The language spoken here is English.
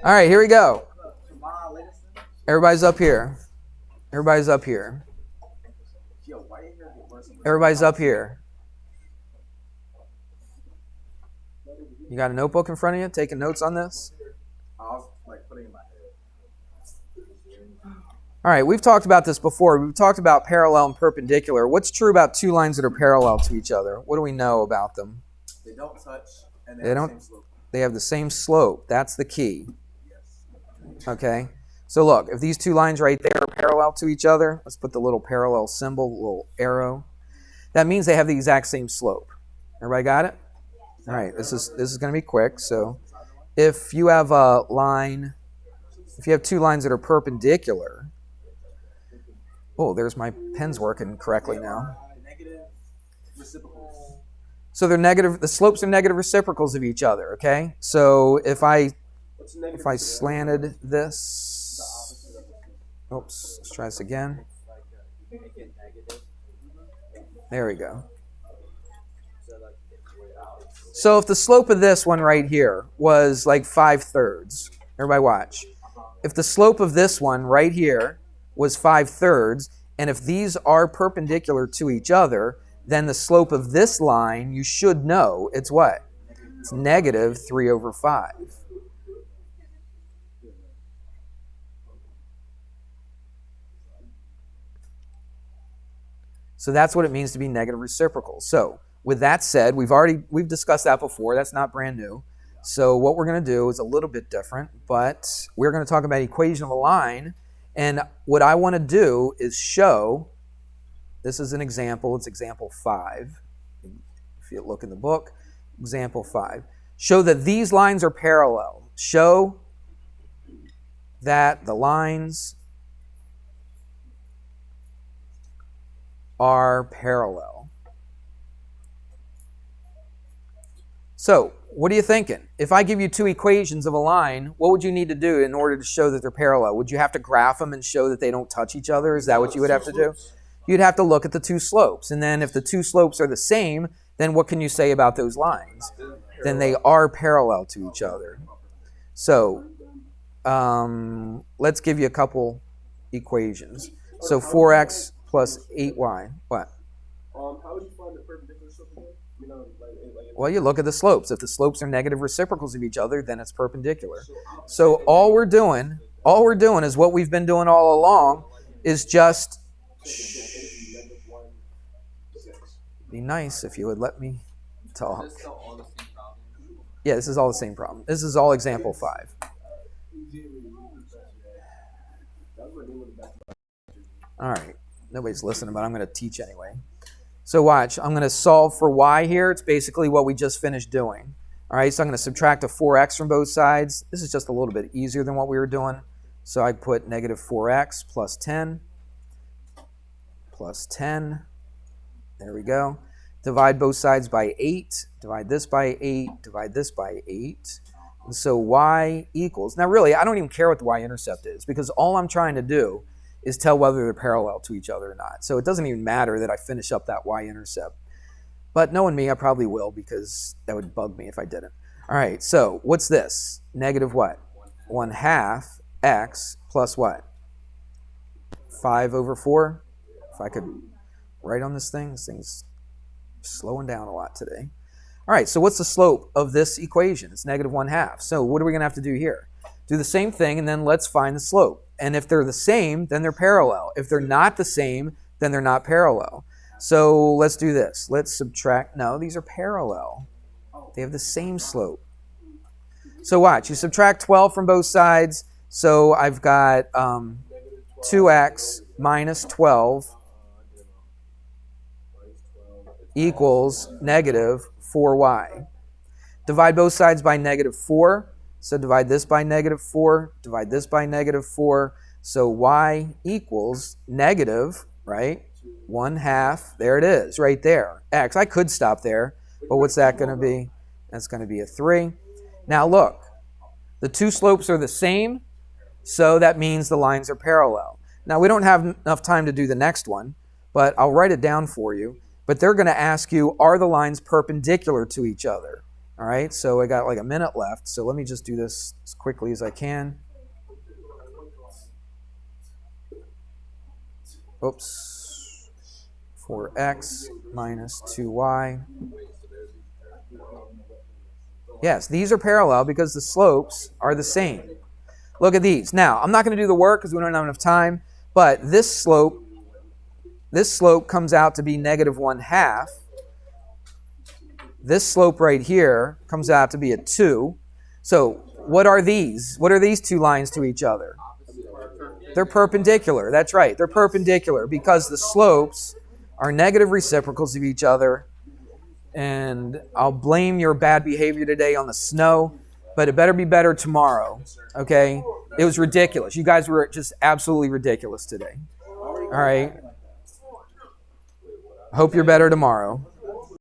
All right, here we go. Everybody's up here. Everybody's up here. Everybody's up here. You got a notebook in front of you, taking notes on this? All right, we've talked about this before. We've talked about parallel and perpendicular. What's true about two lines that are parallel to each other? What do we know about them? They don't touch, and they have the same slope. They have the same slope. That's the key. Okay? So look, if these two lines right there are parallel to each other, let's put the little parallel symbol, little arrow. That means they have the exact same slope. Everybody got it? All right, this is going to be quick. So if you have a line, if you have two lines that are perpendicular, oh, there's my pen's working correctly now. Negative reciprocals. So they're negative. The slopes are negative reciprocals of each other. Okay. So if I slanted this, oops, let's try this again. There we go. So if the slope of this one right here was like 5/3, everybody watch. If the slope of this one right here was 5/3, and if these are perpendicular to each other, then the slope of this line, you should know, it's what? It's negative 3/5. So that's what it means to be negative reciprocal. So with that said, we've discussed that before. That's not brand new. So what we're going to do is a little bit different, but we're going to talk about equation of a line. And what I want to do is show, this is an example, it's example 5. If you look in the book, example 5. Show that these lines are parallel. Show that the lines are parallel. So, what are you thinking? If I give you two equations of a line, what would you need to do in order to show that they're parallel? Would you have to graph them and show that they don't touch each other? Is that what you would have to do? You'd have to look at the two slopes. And then if the two slopes are the same, then what can you say about those lines? Then they are parallel to each other. So, let's give you a couple equations. So 4x plus 8y. What? How would you find the perpendicular slope again? Well, you look at the slopes. If the slopes are negative reciprocals of each other, then it's perpendicular. So all we're doing is what we've been doing all along, is just be nice if you would let me talk. Yeah, this is all the same problem. This is all example 5. All right. Nobody's listening, but I'm going to teach anyway. So watch, I'm going to solve for y here. It's basically what we just finished doing. All right, so I'm going to subtract a 4x from both sides. This is just a little bit easier than what we were doing. So I put negative 4x plus 10. Plus 10. There we go. Divide both sides by 8. Divide this by 8. Divide this by 8. And so y equals, now really, I don't even care what the y-intercept is, because all I'm trying to do is tell whether they're parallel to each other or not. So it doesn't even matter that I finish up that y-intercept. But knowing me, I probably will, because that would bug me if I didn't. All right, so what's this? Negative what? 1/2 x plus what? 5/4? If I could write on this thing's slowing down a lot today. All right, so what's the slope of this equation? It's negative 1/2. So what are we going to have to do here? Do the same thing, and then let's find the slope. And if they're the same, then they're parallel. If they're not the same, then they're not parallel. So let's do this. Let's subtract. No, these are parallel. They have the same slope. So watch. You subtract 12 from both sides. So I've got 2x minus 12 equals negative 4y. Divide both sides by negative 4. So divide this by negative 4, divide this by negative 4. So y equals negative, right? 1/2. There it is, right there. X. I could stop there, but what's that going to be? That's going to be a 3. Now look, the two slopes are the same, so that means the lines are parallel. Now we don't have enough time to do the next one, but I'll write it down for you. But they're going to ask you, are the lines perpendicular to each other? All right, so I got like a minute left. So let me just do this as quickly as I can. Oops. 4x minus 2y. Yes, these are parallel because the slopes are the same. Look at these. Now, I'm not going to do the work because we don't have enough time, but this slope comes out to be negative 1/2. This slope right here comes out to be a 2. So what are these? What are these two lines to each other? They're perpendicular. That's right. They're perpendicular because the slopes are negative reciprocals of each other. And I'll blame your bad behavior today on the snow, but it better be better tomorrow, okay? It was ridiculous. You guys were just absolutely ridiculous today. All right? Hope you're better tomorrow.